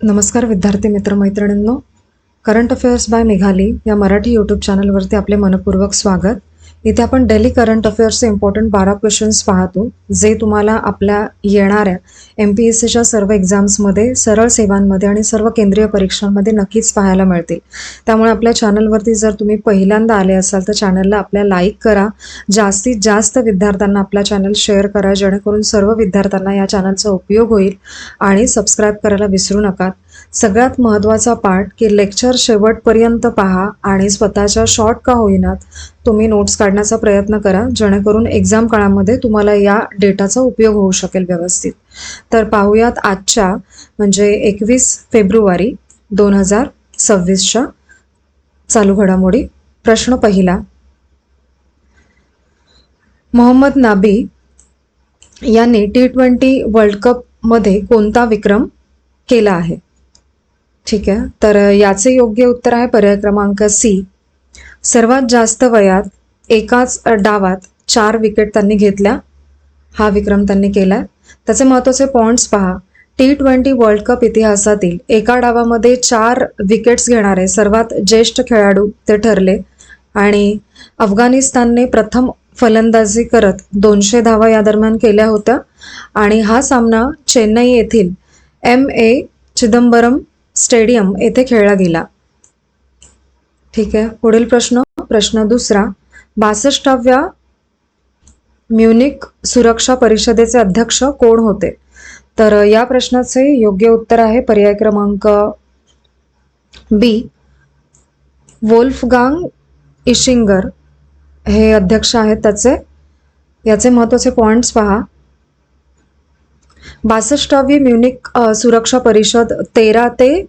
नमस्कार विद्यार्थी मित्र मैत्रिणींनो, करंट अफेअर्स बाय मेघाली या मराठी यूट्यूब चॅनलवरती आपले मनपूर्वक स्वागत. इथे आपण डेली करंट अफेअर्सचे इम्पॉर्टंट 12 क्वेश्चन्स पाहतो, जे तुम्हाला आपल्या येणाऱ्या MPSCच्या सर्व एक्झाम्समध्ये, सरळ सेवांमध्ये आणि सर्व केंद्रीय परीक्षांमध्ये नक्कीच पाहायला मिळतील. त्यामुळे आपल्या चॅनलवरती जर तुम्ही पहिल्यांदा आले असाल तर चॅनलला आपल्या लाईक करा, जास्तीत जास्त विद्यार्थ्यांना आपला चॅनल शेअर करा, जेणेकरून सर्व विद्यार्थ्यांना या चॅनलचा उपयोग होईल. आणि सबस्क्राईब करायला विसरू नका. सगळ्यात महत्त्वाचा पार्ट की लेक्चर शेवटपर्यंत पहा आणि स्वतःच्या शॉर्ट का होईनात तुम्ही नोट्स काढण्याचा प्रयत्न करा, जेणेकरून एक्झाम काळामध्ये तुम्हाला या डेटाचा उपयोग होऊ शकेल व्यवस्थित. तर पाहूयात आजच्या म्हणजे 21 फेब्रुवारी 2026च्या चालू घडामोडी. प्रश्न पहिला, मोहम्मद नाबी यांनी T20 वर्ल्ड कपमध्ये कोणता विक्रम केला आहे? ठीक आहे, तर याचे योग्य उत्तर आहे पर्याय क्रमांक सी. सर्वात जास्त वयात एकाच डावात 4 विकेट त्यांनी घेतल्या, हा विक्रम त्यांनी केला. त्याचे महत्त्वाचे पॉइंट्स पहा. T20 वर्ल्ड कप इतिहासातील एका डावामध्ये 4 विकेट्स घेणारे सर्वात ज्येष्ठ खेळाडू ते ठरले आणि अफगाणिस्तानने प्रथम फलंदाजी करत 200 धावा या दरम्यान केल्या होत्या आणि हा सामना चेन्नई येथील MA चिदंबरम स्टेडियम येथे खेळला गेला. ठीक आहे, पुढील प्रश्न दुसरा, 62व्या म्युनिक सुरक्षा परिषदेचे अध्यक्ष कोण होते? तर या प्रश्नाचे योग्य उत्तर आहे पर्याय क्रमांक बी. वोल्फगांग इशिंगर हे अध्यक्ष आहेत त्याचे. याचे महत्त्वाचे पॉइंट्स पहा. 62वी म्युनिक सुरक्षा परिषद 13 ते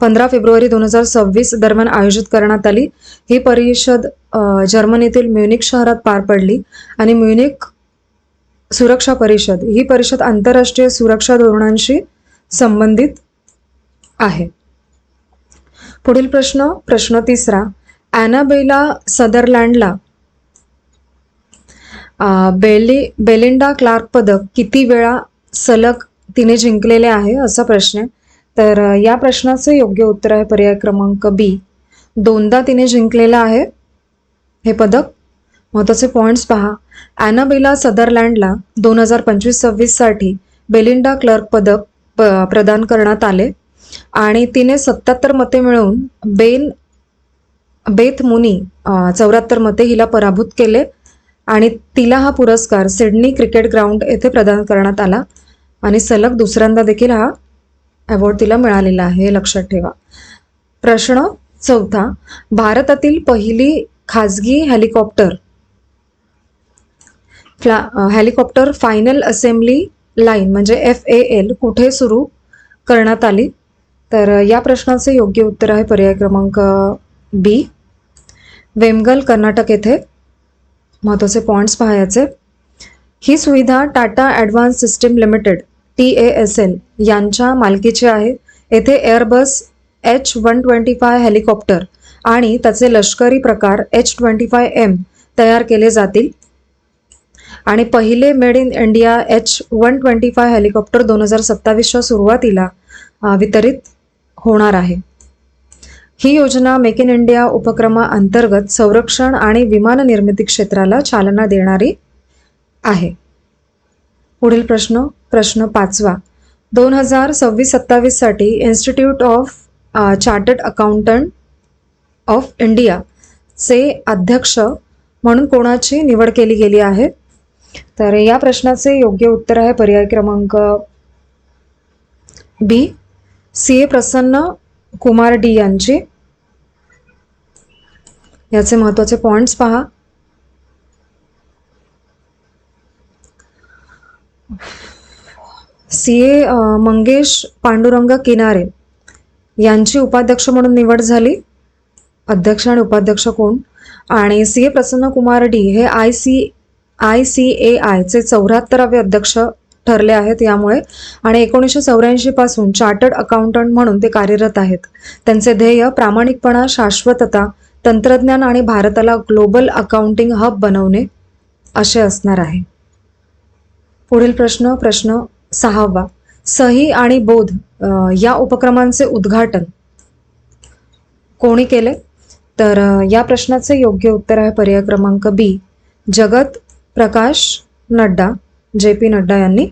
15 फेब्रुवारी 2026 दरम्यान आयोजित करण्यात आली. ही परिषद जर्मनीतील म्युनिक शहरात पार पडली आणि म्युनिक सुरक्षा परिषद ही परिषद आंतरराष्ट्रीय सुरक्षा धोरणांशी संबंधित आहे. पुढील प्रश्न तिसरा, ॲनाबेला सदरलँडला बेलिंडा क्लार्क पदक किती वेळा सलग तिने जिंकलेले आहे असा प्रश्न आहे. तर या प्रश्नाचे योग्य उत्तर आहे पर्याय क्रमांक बी. 2दा तिने जिंकलेलं आहे हे पदक. महत्त्वाचे पॉइंट्स पहा. ॲनाबेला सदरलँडला 2025-26 साठी बेलिंडा क्लार्क पदक प्रदान करण्यात आले आणि तिने 77 मते मिळवून बेथ मुनी 74 मते हिला पराभूत केले आणि तिला हा पुरस्कार सिडनी क्रिकेट ग्राउंड येथे प्रदान करण्यात आला आणि सलग दुसऱ्यांदा देखील हा अवॉर्ड तिला मिळालेला आहे, हे लक्षात ठेवा. प्रश्न चौथा, भारतातील पहिली खाजगी हेलिकॉप्टर फायनल असेंब्ली लाईन म्हणजे FAL कुठे सुरू करण्यात आली? तर या प्रश्नाचे योग्य उत्तर आहे पर्याय क्रमांक बी. वेमगल कर्नाटक येथे. महत्त्वाचे पॉइंट्स पाहायचे. ही सुविधा Tata advance system limited TASL यांच्या मालकीची आहे. येथे एअरबस H125 हेलिकॉप्टर आणि त्याचे लष्करी प्रकार H-25M तयार केले जातील आणि पहिले made in India H-125 helicopter 2027च्या सुरुवातीला वितरित होणार आहे. ही योजना मेक इन इंडिया उपक्रमाअंतर्गत संरक्षण आणि विमान निर्मिती क्षेत्राला चालना देणारी आहे. पुढील प्रश्न पाचवा, 2026-27 साठी institute of chartered accountant of India चे अध्यक्ष म्हणून कोणाची निवड केली गेली आहे? तर या प्रश्नाचे योग्य उत्तर आहे पर्याय क्रमांक बी. CA प्रसन्न कुमार डी यांची. याचे महत्त्वाचे पॉइंट्स पहा. CA मंगेश पांडुरंग किनारे यांची उपाध्यक्ष म्हणून निवड झाली. अध्यक्ष आणि उपाध्यक्ष कोण? आणि CA प्रसन्न कुमार डी हे ICAI चे 74वे अध्यक्ष ठरले आहेत यामुळे आणि 1984 पासून चार्टर्ड अकाउंटंट म्हणून ते कार्यरत आहेत. त्यांचे ध्येय प्रामाणिकपणा, शाश्वतता, तंत्रज्ञान आणि भारताला ग्लोबल अकाउंटिंग हब बनवणे असे असणार आहे. पुढील प्रश्न 6वा, सही आणि बोध या उपक्रमांचे उद्घाटन कोणी केले? तर या प्रश्नाचे योग्य उत्तर आहे पर्याय क्रमांक बी, जगत प्रकाश नड्डा, JP नड्डा यांनी.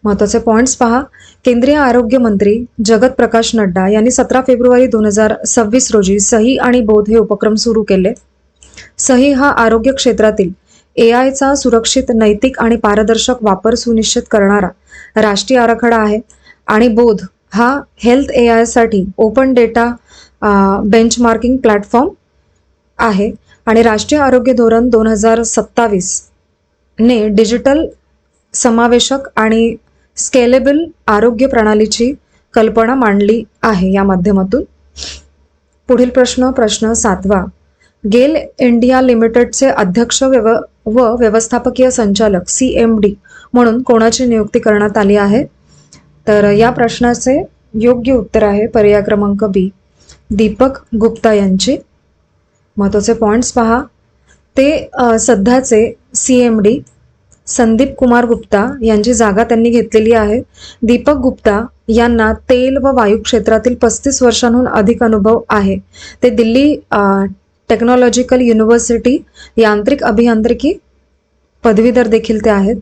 महत्त्वाचे पॉईंट्स पहा. केंद्रीय आरोग्य मंत्री जगत प्रकाश नड्डा यांनी 17 फेब्रुवारी 2026 रोजी सही आणि बोध हे उपक्रम सुरू केले. सही हा आरोग्य क्षेत्रातील AIचा सुरक्षित, नैतिक आणि पारदर्शक वापर सुनिश्चित करणारा राष्ट्रीय आराखडा आहे आणि बोध हा हेल्थ AI साठी ओपन डेटा बेंचमार्किंग प्लॅटफॉर्म आहे आणि राष्ट्रीय आरोग्य धोरण 2027 ने डिजिटल समावेशक आणि स्केलेबल आरोग्य प्रणालीची कल्पना मांडली आहे या माध्यमातून. पुढील प्रश्न 7वा. गेल इंडिया लिमिटेडचे अध्यक्ष व व्यवस्थापकीय संचालक CMD म्हणून कोणाची नियुक्ती करण्यात आली आहे? तर या प्रश्नाचे योग्य उत्तर आहे पर्याय क्रमांक बी, दीपक गुप्ता यांची. महत्त्वाचे पॉईंट्स पहा. ते सध्याचे CMD संदीप कुमार गुप्ता यांची जागा त्यांनी घेतलेली आहे. दीपक गुप्ता यांना तेल व वायू क्षेत्रातील 35 वर्षांहून अधिक अनुभव आहे. ते दिल्ली टेक्नॉलॉजिकल युनिव्हर्सिटी यांत्रिक अभियांत्रिकी पदवीधर देखील ते आहेत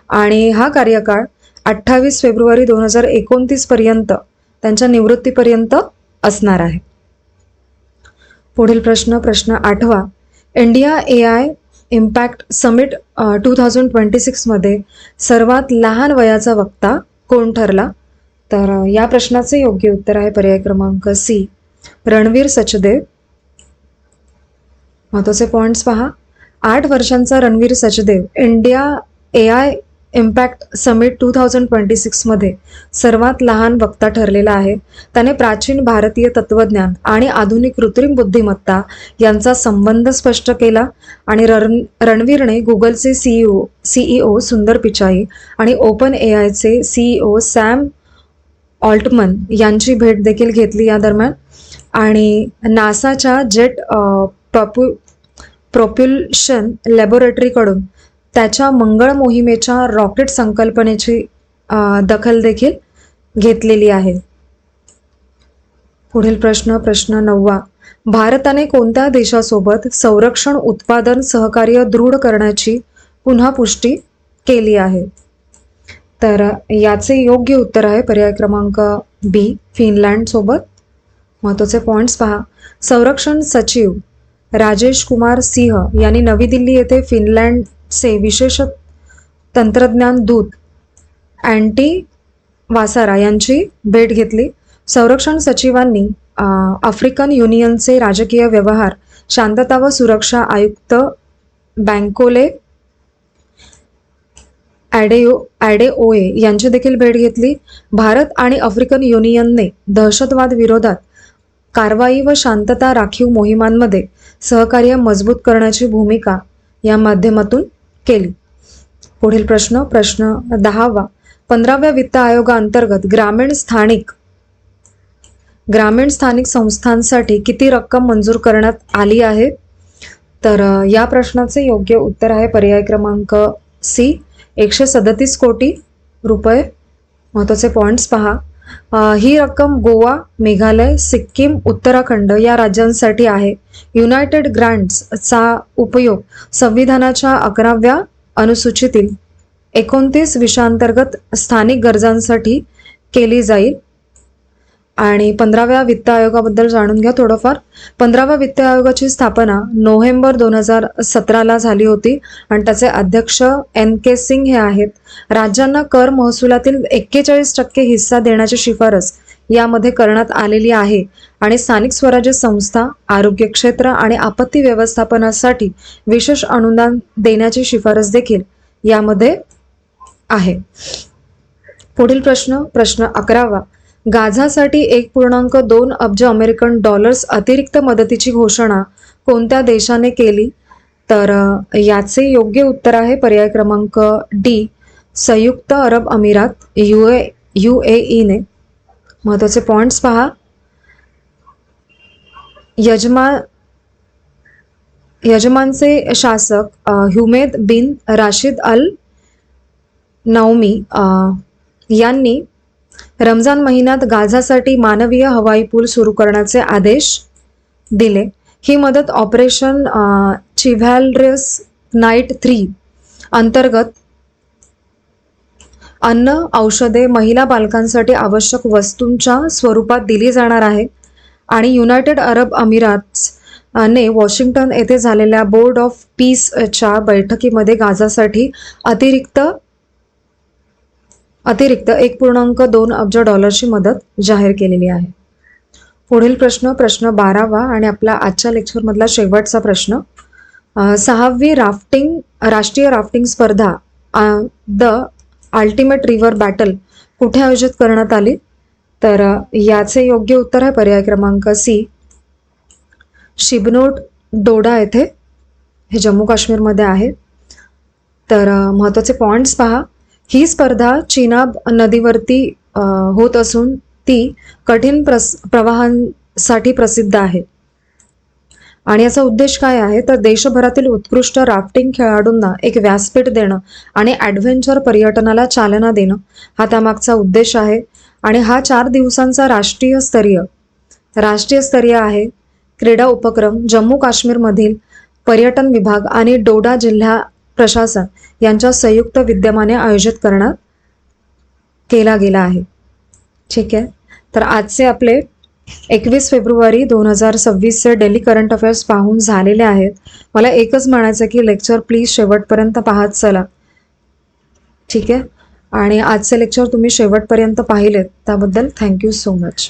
आणि हा कार्यकाळ 28 फेब्रुवारी 2029 पर्यंत त्यांच्या निवृत्तीपर्यंत असणार आहे. पुढील प्रश्न 8वा. इंडिया AI इम्पॅक्ट समिट 2026 मध्ये सर्वात लहान वयाचा वक्ता कोण ठरला? तर या प्रश्नाचे योग्य उत्तर आहे पर्याय क्रमांक सी, रणवीर सचदेव. महत्त्वाचे पॉईंट्स पहा. 8 वर्षांचा Ranveer Sachdev India AI impact summit 2026 मध्ये सर्वात लहान वक्ता ठरलेला आहे. त्याने प्राचीन भारतीय तत्त्वज्ञान आणि आधुनिक कृत्रिम बुद्धिमत्ता यांचा संबंध स्पष्ट केला आणि रणवीरने गुगलचे CEO सुंदर पिचाई आणि ओपन AIचे CEO सॅम ऑल्टमन यांची भेट देखील घेतली या दरम्यान आणि नासाच्या जेट प्रोपल्शन लॅबोरेटरीकडून त्याच्या मंगळ मोहिमेच्या रॉकेट संकल्पनेची दखल देखील घेतलेली आहे. पुढील प्रश्न 9वा. भारताने कोणत्या देशासोबत संरक्षण उत्पादन सहकार्य दृढ करण्याची पुन्हा पुष्टी केली आहे? तर याचे योग्य उत्तर आहे पर्याय क्रमांक बी, फिनलँड सोबत. महत्त्वाचे पॉईंट्स पहा. संरक्षण सचिव राजेश कुमार सिंह यांनी नवी दिल्ली येथे फिनलँडचे विशेष तंत्रज्ञान दूत अँटी वासारा यांची भेट घेतली. संरक्षण सचिवांनी आफ्रिकन युनियनचे राजकीय व्यवहार, शांतता व सुरक्षा आयुक्त बँकोले ॲडेओए यांची देखील भेट घेतली. भारत आणि आफ्रिकन युनियनने दहशतवाद विरोधात कारवाई व शांतता राखीव मोहिमांमध्ये सहकार्य मजबूत करण्याची भूमिका या माध्यमातून केली. पुढील प्रश्न 10वा. 15व्या वित्त आयोगाअंतर्गत ग्रामीण स्थानिक संस्थांसाठी किती रक्कम मंजूर करण्यात आली आहे? तर या प्रश्नाचे योग्य उत्तर आहे पर्याय क्रमांक सी, 137 कोटी रुपये. महत्त्वाचे पॉईंट्स पहा. ही रक्कम गोवा, मेघालय, सिक्कीम, उत्तराखंड या राज्यांसाठी आहे. युनायटेड ग्रँट्सचा उपयोग संविधानाच्या 11व्या अनुसूचीतील 29 विषयांतर्गत स्थानिक गरजांसाठी केली जाईल. आणि 15व्या वित्त आयोगाबद्दल जाणून घ्या थोडंफार. 15व्या वित्त आयोगाची स्थापना नोव्हेंबर 2017ला झाली होती आणि त्याचे अध्यक्ष NK सिंग हे आहेत. राज्यांना कर महसुलातील 41% हिस्सा देण्याची शिफारस यामध्ये करण्यात आलेली आहे आणि स्थानिक स्वराज्य संस्था, आरोग्य क्षेत्र आणि आपत्ती व्यवस्थापनासाठी विशेष अनुदान देण्याची शिफारस देखील यामध्ये आहे. पुढील प्रश्न 11वा. गाझासाठी 1.2 अब्ज अमेरिकन डॉलर्स अतिरिक्त मदतीची घोषणा कोणत्या देशाने केली? तर याचे योग्य उत्तर आहे पर्याय क्रमांक डी, संयुक्त अरब अमिरात UAE ने. महत्त्वाचे पॉईंट्स पहा. यजमानचे शासक हुमेद बिन राशिद अल नौमी यांनी रमजान महिन्यात गाझासाठी मानवीय हवाई पूल सुरू करण्याचे आदेश दिले. ही मदत ऑपरेशन चिव्हॅलरस नाईट 3 अंतर्गत अन्न, औषधे, महिला बालकांसाठी आवश्यक वस्तूंच्या स्वरूपात दिली जाणार आहे. आणि युनायटेड अरब अमिरात्स ने वॉशिंग्टन येथे झालेल्या बोर्ड ऑफ पीसच्या बैठकीमध्ये गाझासाठी अतिरिक्त 1.2 अब्ज डॉलरची मदत जाहीर केलेली आहे. पुढील प्रश्न 12वा आणि आपला आजच्या लेक्चरमधला शेवटचा प्रश्न. 6वी राष्ट्रीय राफ्टिंग स्पर्धा द अल्टिमेट रिव्हर बॅटल कुठे आयोजित करण्यात आली? तर याचे योग्य उत्तर आहे पर्याय क्रमांक सी, शिबनोट डोडा येथे. हे जम्मू काश्मीरमध्ये आहे. तर महत्त्वाचे पॉईंट्स पहा. ही स्पर्धा चिनाब नदीवरती होत असून ती कठीण प्रवाहांसाठी प्रसिद्ध आहे. आणि याचा उद्देश काय आहे तर देशभरातील उत्कृष्ट राफ्टिंग खेळाडूंना एक व्यासपीठ देणं आणि ॲडव्हेंचर पर्यटनाला चालना देणं हा त्यामागचा उद्देश आहे. आणि हा 4 दिवसांचा राष्ट्रीय स्तरीय आहे. क्रीडा उपक्रम जम्मू काश्मीरमधील पर्यटन विभाग आणि डोडा जिल्हा प्रशासन यांच्या संयुक्त विद्यमाने आयोजित केला गेला आहे. ठीक आहे. तर आजचे आपले 21 फेब्रुवारी 2026चे डेली करंट अफेअर्स पाहून झालेले आहेत. मला एकच म्हणायचं की लेक्चर प्लीज शेवटपर्यंत पाहत चला. ठीक आहे. आणि आजचे लेक्चर तुम्ही शेवटपर्यंत पाहिलेत त्याबद्दल थँक्यू सो मच.